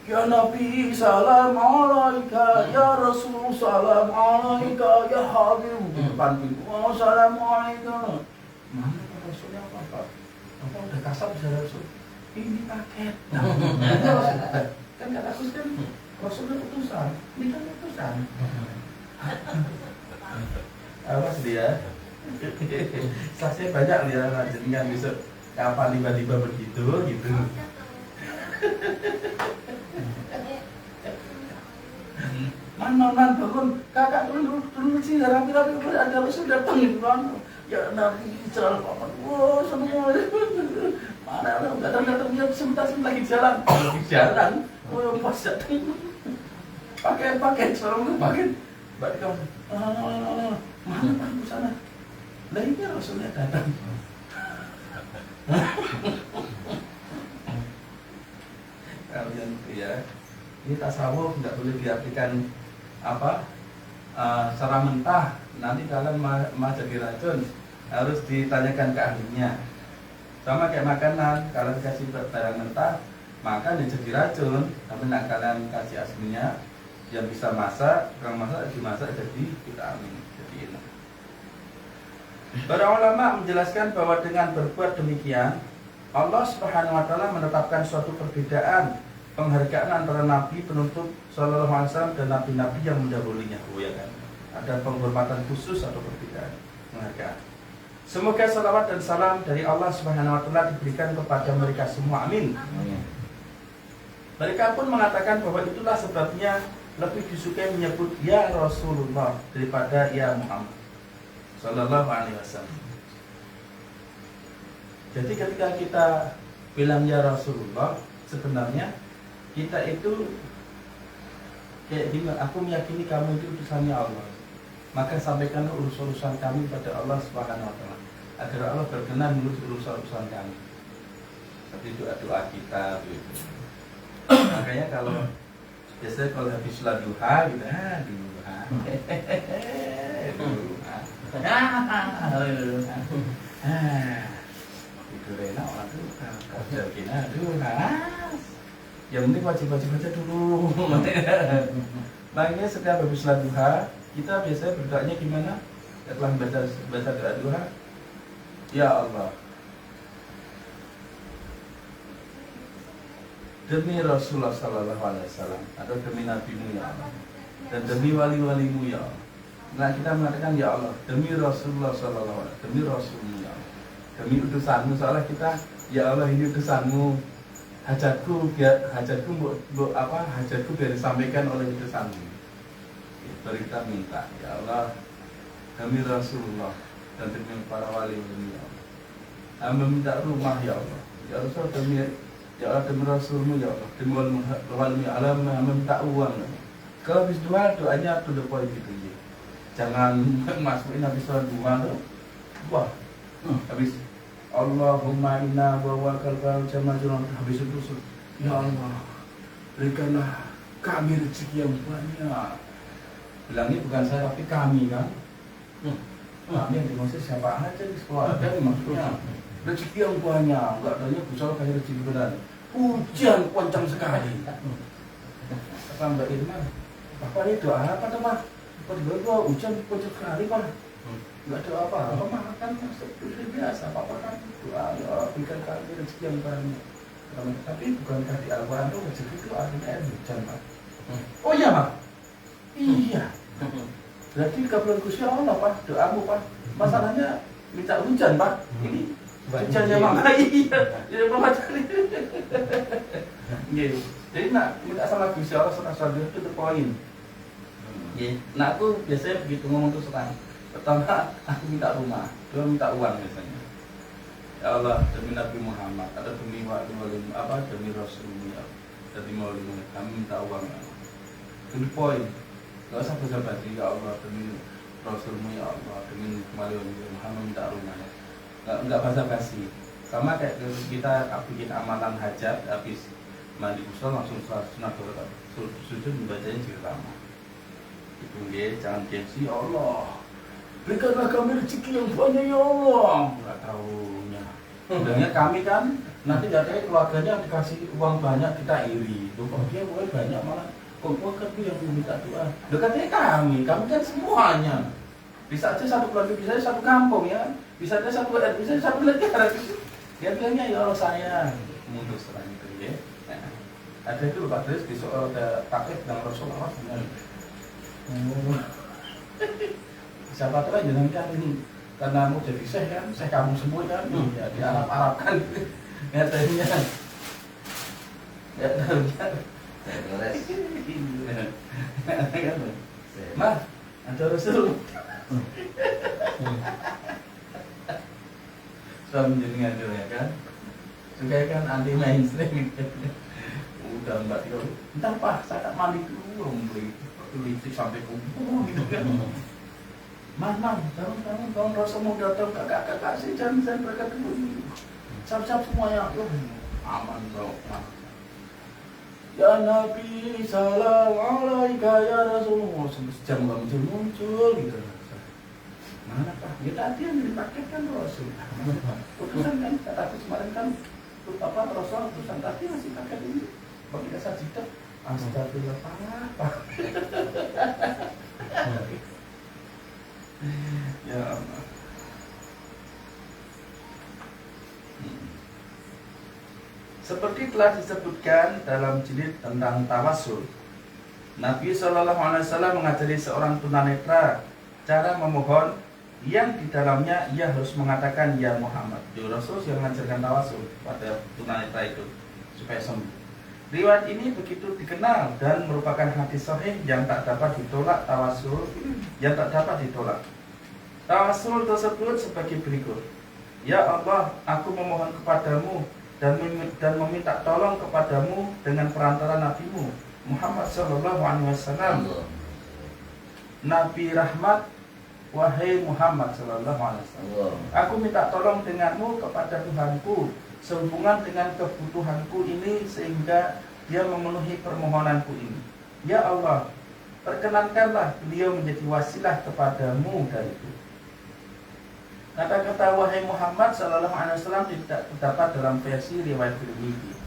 Ya Nabi salam alaika, ya Rasul salam alaika, ya Habib depan pintu. Oh salam alaika. Mana Rasulnya apa? Apa udah kasar bisa Rasul? Ini paket. Nah, kan kata aku kan Rasulnya utusan, ini kan utusan. Awas dia. Saksinya banyak lihat jenengan besok kapan tiba-tiba begitu gitu. Man bangun, kakak dulu sih rapi-rapi ada Rasul datang gitu kan. Ya Nabi jalan paman, wah semua mana datang dia sebentar lagi jalan, wah pas datang. Pakai seorang pakai balik kamu mana Pak di sana lah ini Rasulnya datang. Kalian ya ini tasawuf nggak boleh diartikan apa secara mentah, nanti kalian mau jadi racun, harus ditanyakan ke ahlinya. Sama kayak makanan, kalian kasih barang mentah makan ya jadi racun, tapi nak kalian kasih aslinya yang bisa masak, tukang masak dimasak jadi vitamin, jadi enak. Para ulama menjelaskan bahwa dengan berbuat demikian Allah Subhanahu wa taala menetapkan suatu perbedaan penghargaan antara Nabi penutup Sallallahu Alaihi Wasallam dan nabi-nabi yang mendahulunya. Ya kan? Ada penghormatan khusus atau perbedaan penghargaan. Semoga salawat dan salam dari Allah Subhanahu wa taala diberikan kepada mereka semua. Amin. Mereka pun mengatakan bahwa itulah sebabnya lebih disukai menyebut ya Rasulullah daripada ya Muhammad Sallallahu Alaihi Wasallam. Jadi ketika kita bilang ya Rasulullah, sebenarnya kita itu kayak gimana? Aku meyakini kamu itu utusannya Allah, maka sampaikan urusan kami pada Allah Subhanahu Wa Taala agar Allah berkenan mengurus urusan kami. Seperti doa-doa kita begitu. Makanya kalau biasanya kalau habis sholat duha gitu, itu enak orang tuh kerja kena duha. Yang penting wajib baca dulu. Makanya setiap habis sholat duha kita biasanya berdoanya gimana? Setelah baca doa duha, ya Allah, demi Rasulullah Sallallahu Alaihi Wasallam atau demi Nabi-Mu ya Allah, dan demi wali-walimu ya Allah. Nah kita mengatakan ya Allah, demi Rasulullah Sallallahu Alaihi Wasallam, demi Rasulmu ya Allah, demi utusanmu. Soalnya kita ya Allah ini utusanmu, hajatku biar disampaikan oleh itu sendiri. Baru kita minta, ya Allah, demi Rasulullah dan demi para wali ya Allah. Hamba minta rumah ya Allah. Ya Rasul demi Rasulmu ya Allah. Demi wali alam hamba minta uang. Kalau habis doa doanya to the point gitu ya. Jangan masukin habis sholat doa tuh. Wah, habis Allahumma inna wa kalbal jama'un habis itu ya Allah berikanlah kami rezeki yang banyak. Bilangnya bukan saya tapi kami kan. Kami yang dimaksud siapa aja di sekolah ada maksudnya rezeki yang banyak, enggak adanya busal kayak rezeki benar. Hujan kencang sekali. Kata Mbak Irma, Bapak ini doa apa tuh Pak? Pak hujan kencang sekali Pak. Enggak ada apa-apa, makan seperti biasa. Papa kan doa ya berikan kami rezeki yang banyak. Tapi bukankah di Al-Quran itu rezeki itu artinya air hujan Pak? Oh iya Pak? Iya. Berarti kabulkan Gusti Allah Pak, doamu Pak. Masalahnya minta hujan Pak. Ini hujannya Mama iya. Ya Mama cari. Iya. Jadi nak minta sama Gusti Allah serasa itu the point. Iya. Nah aku biasanya begitu ngomong tuh sekarang. Pertama, aku minta rumah, kedua minta uang biasanya. Ya Allah, demi Nabi Muhammad, ada demi demi Rasulullah, demi Maulana, kami minta uang. To the point, gak usah basa-basi. Ya Allah, demi Rasulmu ya Allah, demi Maulana Muhammad minta rumah. Gak basa-basi. Sama kayak kita bikin amalan hajat, habis mandi usul langsung sunat sujud membacanya jilbab. Itu dia, jangan gengsi. Ya Allah, berikanlah kami rezeki yang banyak ya Allah. Enggak tahunya. Bilangnya kami kan nanti katanya keluarganya dikasih uang banyak kita iri. Loh kok dia boleh banyak malah kok kan dia yang minta doa. Loh katanya kami kan semuanya. Bisa aja satu keluarga, bisa aja satu kampung ya. Bisa aja satu RT, bisa aja satu negara. Dia bilangnya ya Allah saya mundur setelah itu ya. Nah, ada itu Pak Dres besok ada paket dengan Rasulullah dengan siapa tahu jangan kan ini karena mau jadi syekh kan, syekh kamu semua kan, ya di Arab kan, ya tadinya, ya tadinya, Mas, ada Rasul, sudah menjadi ngajur ya kan, supaya kan anti mainstream, udah Mbak Tio, entar Pak, saya tak mandi dulu, beli lipstick sampai kumpul gitu kan. Man, tolong Rasul mau datang kakak sih jangan berkat dulu. Siap semuanya, aman bro. Ya Nabi salam alaika ya Rasulullah. Sejam nggak muncul gitu. Mana Pak? Ya tadi yang dipakai kan Rasul. Putusan kan, tapi kemarin kan Rasul putusan tadi masih pakai ini. Bagi dasar jidat. Astagfirullah Pak. Ya Allah. Seperti telah disebutkan dalam jilid tentang tawassul, Nabi SAW mengajari seorang tunanetra cara memohon yang di dalamnya ia harus mengatakan ya Muhammad. Rasul yang mengajarkan tawassul pada tunanetra itu supaya sembuh. Riwayat ini begitu dikenal dan merupakan hadis sahih yang tak dapat ditolak. Tawassul yang tak dapat ditolak. Tawassul tersebut sebagai berikut. Ya Allah, aku memohon kepadamu dan meminta tolong kepadamu dengan perantara nabimu Muhammad SAW, Nabi rahmat, wahai Muhammad SAW. Aku minta tolong denganmu kepada Tuhanku sehubungan dengan kebutuhanku ini sehingga dia memenuhi permohonanku ini. Ya Allah, perkenankanlah beliau menjadi wasilah kepadamu dariku. Kata-kata wahai Muhammad SAW tidak terdapat dalam versi riwayat Tirmidzi.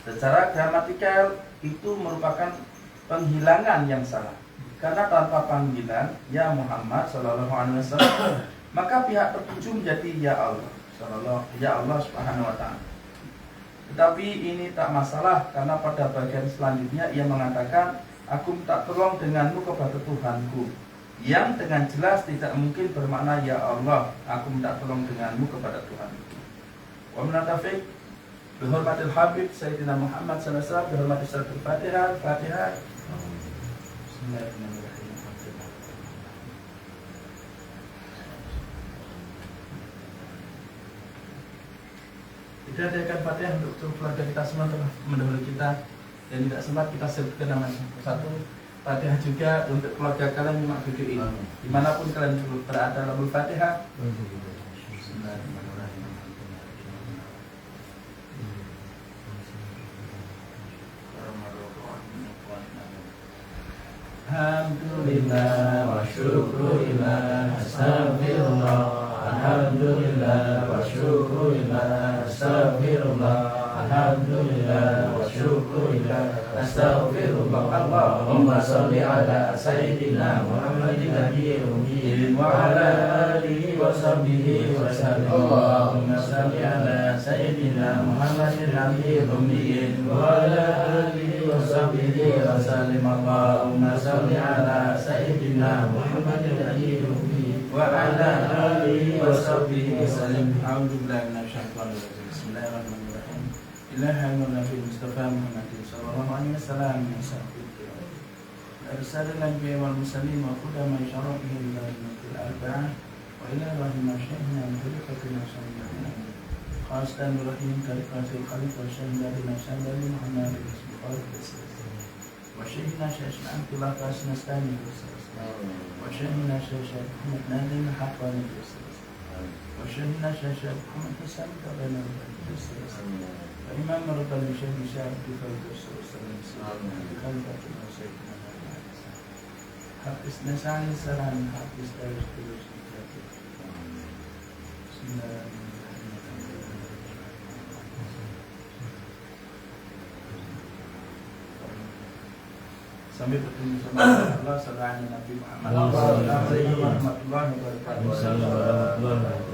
Secara gramatikal itu merupakan penghilangan yang salah. Karena tanpa panggilan ya Muhammad SAW, maka pihak tertuju menjadi ya Allah, ya Allah Subhanahu wa Ta'ala. Tetapi ini tak masalah karena pada bagian selanjutnya ia mengatakan, aku minta tolong denganmu kepada Tuhanku, yang dengan jelas tidak mungkin bermakna ya Allah, aku minta tolong denganmu kepada Tuhanku. Wa min at-tawfiq Bihormatil Habib Sayyidina Muhammad sallallahu alaihi wasallam, bihormati suratul Fatihah. Fatihah. Bismillahirrahmanirrahim. Kita adakan Fatihah untuk keluarga kita semua telah mendahului kita dan tidak sempat kita sebutkan nama satu. Fatihah juga untuk keluarga kalian yang video ini. Dimanapun kalian berada, dalam Fatihah. Bismillahirrahmanirrahim. Alhamdulillah wa syukurillah, astagfirullah. Alhamdulillah wa syukurillah, astagfirullah. Alhamdulillah wa syukurillah, astagfirullah. Allahumma salli ala Sayyidina Muhammadin nabiyil ummi wa ala alihi wa sahbihi wa sallam. Allahumma salli ala Sayyidina Muhammadin nabiyil ummi wa ala alihi wa sahbihi wa sallam. Allahumma salli ala Sayyidina Muhammadin nabiyil ummi wa ala alihi wa sahbihi wa sallam. A'udzubillahi minasyaitonir rajim. Bismillahirrahmanirrahim. Ilahi Nabi Mustafa Muhammad sallallahu alaihi wasallam. Arsal al-anbiya wal mursalin wa qudama syara'ihim lil arba'ah wa ila rahimah syaihna muhaddathatina sallallahu khasatan rahim kalifatul khalif wa syahidina sallallahu Muhammad wa syaihna syaihna antillah kasnastani wa syaihna syaihna Muhammad nadim haqani wa syaihna syaihna Muhammad hasan kabana Imam Rabbani Syekh Syekh Hafiz Nasani Saran Hafiz Darus sampai bertemu sama Allah sallallahu alaihi Nabi Muhammad. Assalamualaikum warahmatullahi wabarakatuh.